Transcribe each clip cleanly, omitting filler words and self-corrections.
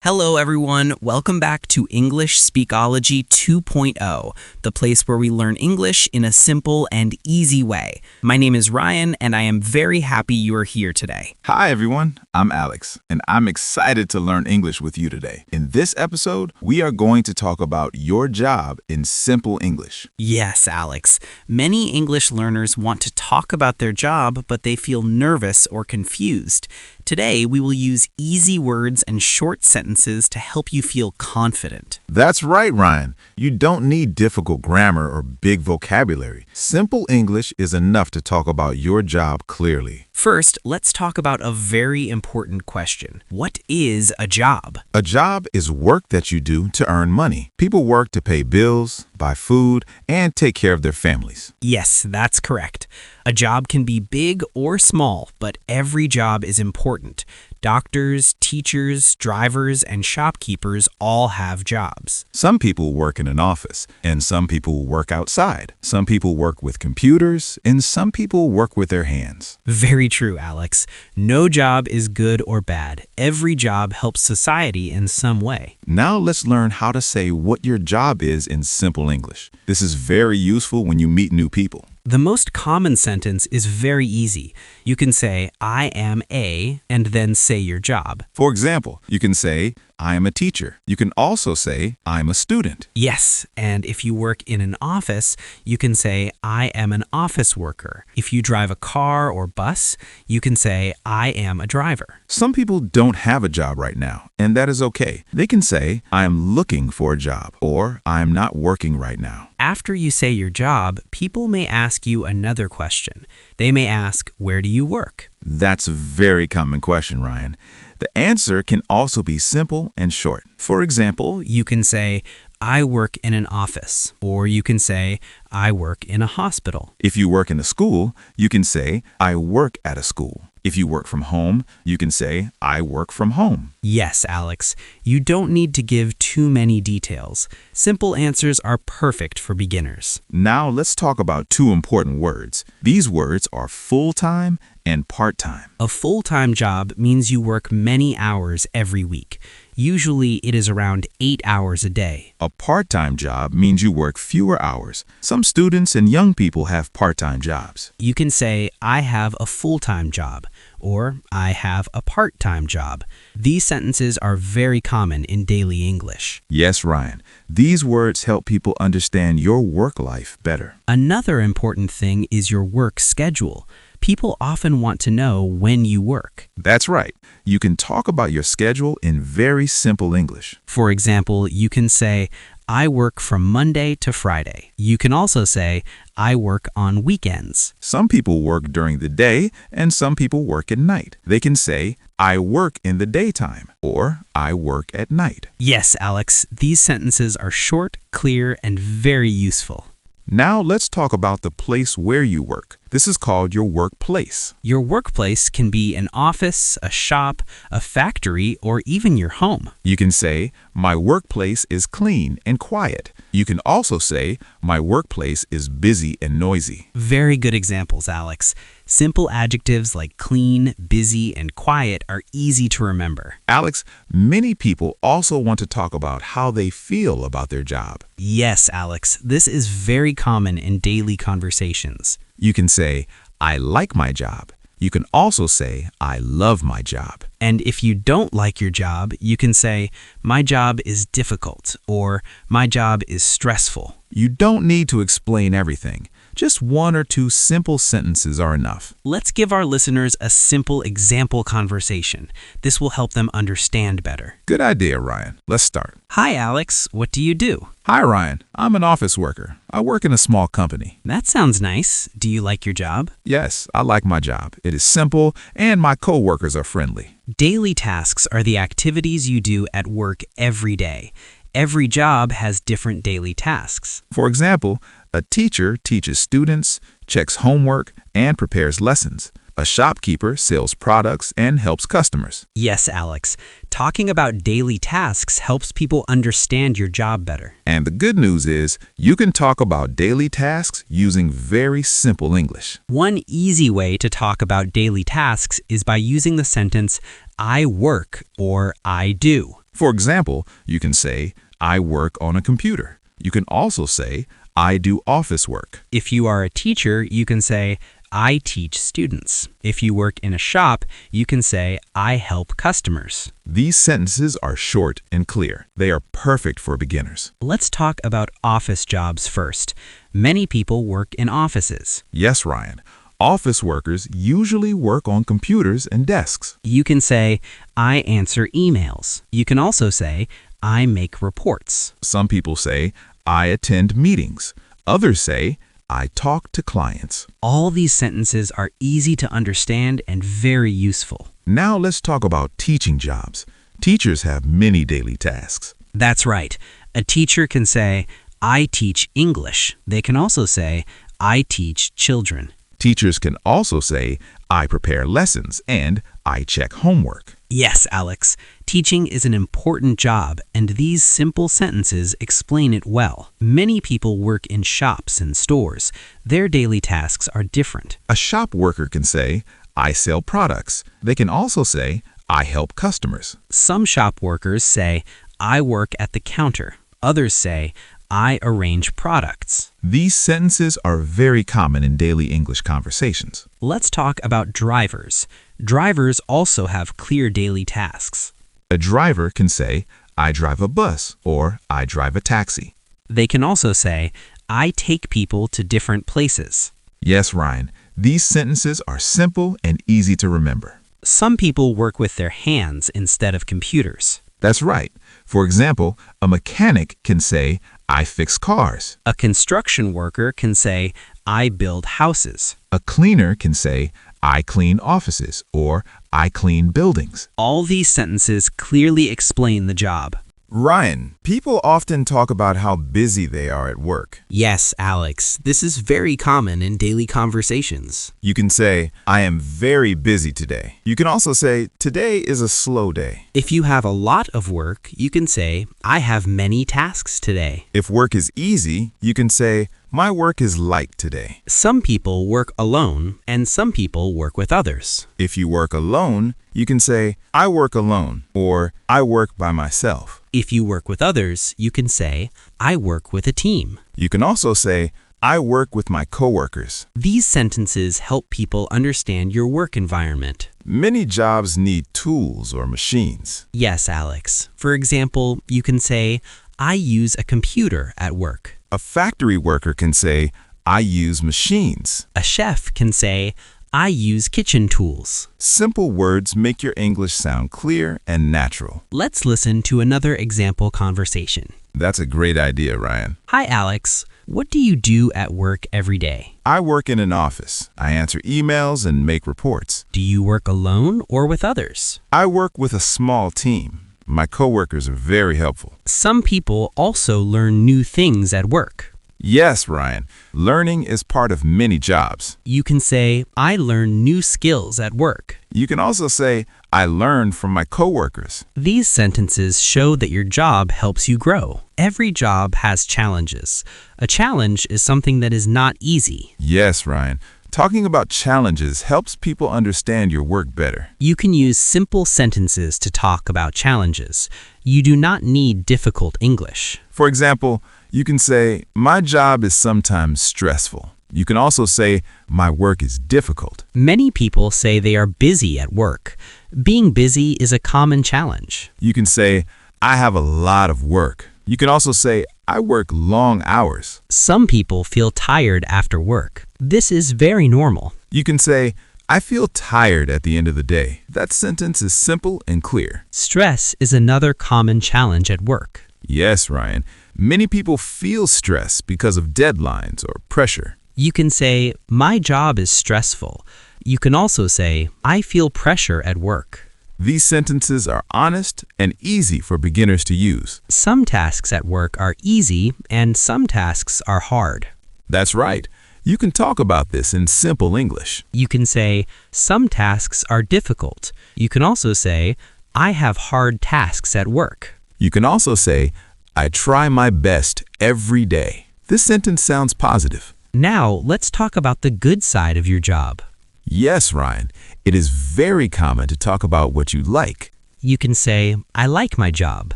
Hello, everyone. Welcome back to English Speakology 2.0, the place where we learn English in a simple and easy way. My name is Ryan, and I am very happy you are here today. Hi, everyone. I'm Alex, and I'm excited to learn English with you today. In this episode, we are going to talk about your job in simple English. Yes, Alex. Many English learners want to talk about their job, but they feel nervous or confused. Today, we will use easy words and short sentences to help you feel confident. That's right, Ryan. You don't need difficult grammar or big vocabulary. Simple English is enough to talk about your job clearly. First, let's talk about a very important question. What is a job? A job is work that you do to earn money. People work to pay bills, buy food, and take care of their families. Yes, that's correct. A job can be big or small, but every job is important. Doctors, teachers, drivers, and shopkeepers all have jobs. Some people work in an office, and some people work outside. Some people work with computers, and some people work with their hands. Very true, Alex. No job is good or bad. Every job helps society in some way. Now let's learn how to say what your job is in simple English. This is very useful when you meet new people. The most common sentence is very easy. You can say, I am a, and then say your job. For example, you can say, I am a teacher. You can also say, I'm a student. Yes, and if you work in an office, you can say, I am an office worker. If you drive a car or bus, you can say, I am a driver. Some people don't have a job right now, and that is okay. They can say, I am looking for a job, or I am not working right now. After you say your job, people may ask you another question. They may ask, where do you work? That's a very common question, Ryan. The answer can also be simple and short. For example, you can say, I work in an office, or you can say, I work in a hospital. If you work in a school, you can say, I work at a school. If you work from home, you can say, I work from home. Yes, Alex. You don't need to give too many details. Simple answers are perfect for beginners. Now let's talk about two important words. These words are full-time and part-time. A full-time job means you work many hours every week. Usually, it is around 8 hours a day. A part-time job means you work fewer hours. Some students and young people have part-time jobs. You can say, I have a full-time job, or I have a part-time job. These sentences are very common in daily English. Yes, Ryan. These words help people understand your work life better. Another important thing is your work schedule. People often want to know when you work. That's right. You can talk about your schedule in very simple English. For example, you can say, I work from Monday to Friday. You can also say, I work on weekends. Some people work during the day and some people work at night. They can say, I work in the daytime or I work at night. Yes, Alex, these sentences are short, clear, and very useful. Now let's talk about the place where you work. This is called your workplace. Your workplace can be an office, a shop, a factory, or even your home. You can say, my workplace is clean and quiet. You can also say, my workplace is busy and noisy. Very good examples, Alex. Simple adjectives like clean, busy, and quiet are easy to remember. Alex, many people also want to talk about how they feel about their job. Yes, Alex, this is very common in daily conversations. You can say, I like my job. You can also say, I love my job. And if you don't like your job, you can say, my job is difficult, or my job is stressful. You don't need to explain everything. Just one or two simple sentences are enough. Let's give our listeners a simple example conversation. This will help them understand better. Good idea, Ryan. Let's start. Hi, Alex. What do you do? Hi, Ryan. I'm an office worker. I work in a small company. That sounds nice. Do you like your job? Yes, I like my job. It is simple and my coworkers are friendly. Daily tasks are the activities you do at work every day. Every job has different daily tasks. For example, a teacher teaches students, checks homework, and prepares lessons. A shopkeeper sells products and helps customers. Yes, Alex. Talking about daily tasks helps people understand your job better. And the good news is you can talk about daily tasks using very simple English. One easy way to talk about daily tasks is by using the sentence, I work or I do. For example, you can say, I work on a computer. You can also say, I do office work. If you are a teacher, you can say, I teach students. If you work in a shop, you can say, I help customers. These sentences are short and clear. They are perfect for beginners. Let's talk about office jobs first. Many people work in offices. Yes, Ryan. Office workers usually work on computers and desks. You can say, I answer emails. You can also say, I make reports. Some people say, I attend meetings. Others say, I talk to clients. All these sentences are easy to understand and very useful. Now let's talk about teaching jobs. Teachers have many daily tasks. That's right. A teacher can say, I teach English. They can also say, I teach children. Teachers can also say, I prepare lessons and I check homework. Yes, Alex. Teaching is an important job, and these simple sentences explain it well. Many people work in shops and stores. Their daily tasks are different. A shop worker can say, I sell products. They can also say, I help customers. Some shop workers say, I work at the counter. Others say, I arrange products. These sentences are very common in daily English conversations. Let's talk about drivers. Drivers also have clear daily tasks. A driver can say, I drive a bus or I drive a taxi. They can also say, I take people to different places. Yes, Ryan, these sentences are simple and easy to remember. Some people work with their hands instead of computers. That's right. For example, a mechanic can say, I fix cars. A construction worker can say, I build houses. A cleaner can say, I clean offices or I clean buildings. All these sentences clearly explain the job. Ryan, people often talk about how busy they are at work. Yes, Alex, this is very common in daily conversations. You can say, I am very busy today. You can also say, today is a slow day. If you have a lot of work, you can say, I have many tasks today. If work is easy, you can say, my work is light today. Some people work alone, and some people work with others. If you work alone, you can say, I work alone, or I work by myself. If you work with others, you can say, I work with a team. You can also say, I work with my coworkers. These sentences help people understand your work environment. Many jobs need tools or machines. Yes, Alex. For example, you can say, I use a computer at work. A factory worker can say, I use machines. A chef can say, I use kitchen tools. Simple words make your English sound clear and natural. Let's listen to another example conversation. That's a great idea, Ryan. Hi, Alex. What do you do at work every day? I work in an office. I answer emails and make reports. Do you work alone or with others? I work with a small team. My coworkers are very helpful. Some people also learn new things at work. Yes, Ryan. Learning is part of many jobs. You can say, I learn new skills at work. You can also say, I learned from my coworkers. These sentences show that your job helps you grow. Every job has challenges. A challenge is something that is not easy. Yes, Ryan. Talking about challenges helps people understand your work better. You can use simple sentences to talk about challenges. You do not need difficult English. For example, you can say, my job is sometimes stressful. You can also say, my work is difficult. Many people say they are busy at work. Being busy is a common challenge. You can say, I have a lot of work. You can also say, I work long hours. Some people feel tired after work. This is very normal. You can say, I feel tired at the end of the day. That sentence is simple and clear. Stress is another common challenge at work. Yes, Ryan. Many people feel stress because of deadlines or pressure. You can say, my job is stressful. You can also say, I feel pressure at work. These sentences are honest and easy for beginners to use. Some tasks at work are easy and some tasks are hard. That's right. You can talk about this in simple English. You can say, some tasks are difficult. You can also say, I have hard tasks at work. You can also say, I try my best every day. This sentence sounds positive. Now, let's talk about the good side of your job. Yes, Ryan. It is very common to talk about what you like. You can say, I like my job.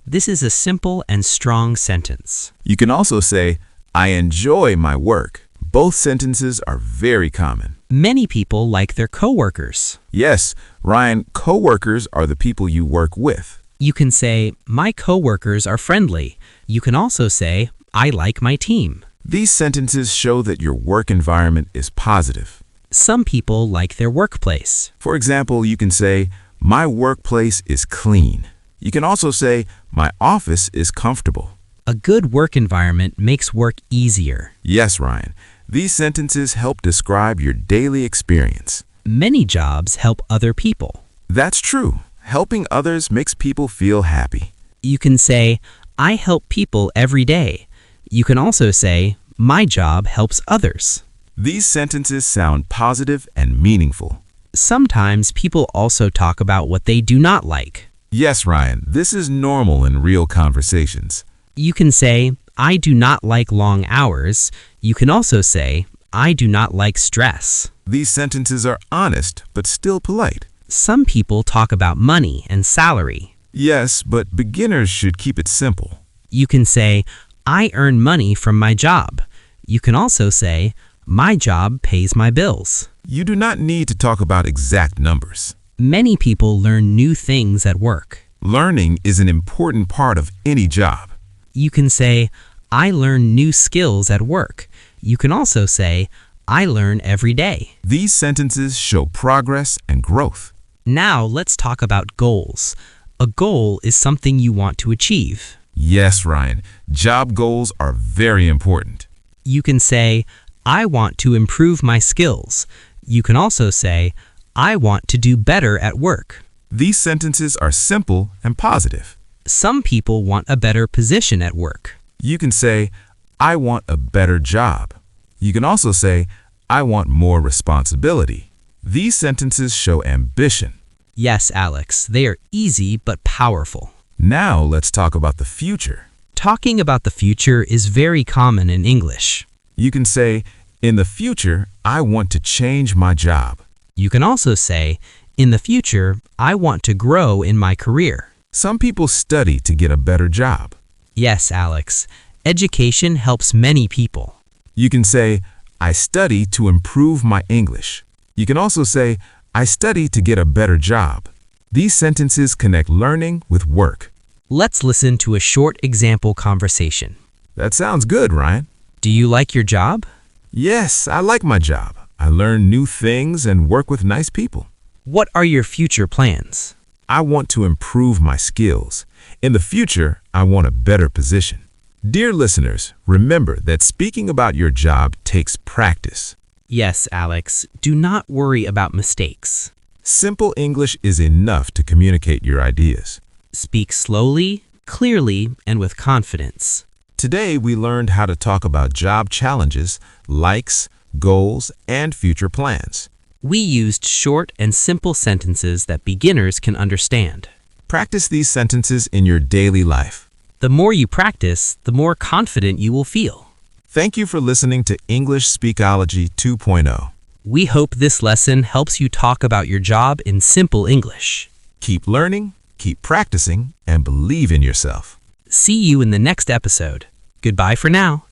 This is a simple and strong sentence. You can also say, I enjoy my work. Both sentences are very common. Many people like their coworkers. Yes, Ryan, coworkers are the people you work with. You can say, my coworkers are friendly. You can also say, I like my team. These sentences show that your work environment is positive. Some people like their workplace. For example, you can say, my workplace is clean. You can also say, my office is comfortable. A good work environment makes work easier. Yes, Ryan. These sentences help describe your daily experience. Many jobs help other people. That's true. Helping others makes people feel happy. You can say, I help people every day. You can also say, my job helps others. These sentences sound positive and meaningful. Sometimes people also talk about what they do not like. Yes, Ryan, this is normal in real conversations. You can say, I do not like long hours. You can also say, I do not like stress. These sentences are honest, but still polite. Some people talk about money and salary. Yes, but beginners should keep it simple. You can say, I earn money from my job. You can also say, my job pays my bills. You do not need to talk about exact numbers. Many people learn new things at work. Learning is an important part of any job. You can say, I learn new skills at work. You can also say, I learn every day. These sentences show progress and growth. Now let's talk about goals. A goal is something you want to achieve. Yes, Ryan, job goals are very important. You can say, I want to improve my skills. You can also say, I want to do better at work. These sentences are simple and positive. Some people want a better position at work. You can say, I want a better job. You can also say, I want more responsibility. These sentences show ambition. Yes, Alex, they are easy but powerful. Now let's talk about the future. Talking about the future is very common in English. You can say, in the future, I want to change my job. You can also say, in the future, I want to grow in my career. Some people study to get a better job. Yes, Alex, education helps many people. You can say, I study to improve my English. You can also say, I study to get a better job. These sentences connect learning with work. Let's listen to a short example conversation. That sounds good, Ryan. Do you like your job? Yes, I like my job. I learn new things and work with nice people. What are your future plans? I want to improve my skills. In the future, I want a better position. Dear listeners, remember that speaking about your job takes practice. Yes, Alex, do not worry about mistakes. Simple English is enough to communicate your ideas. Speak slowly, clearly, and with confidence. Today, we learned how to talk about job challenges, likes, goals, and future plans. We used short and simple sentences that beginners can understand. Practice these sentences in your daily life. The more you practice, the more confident you will feel. Thank you for listening to English Speakology 2.0. We hope this lesson helps you talk about your job in simple English. Keep learning, keep practicing, and believe in yourself. See you in the next episode. Goodbye for now.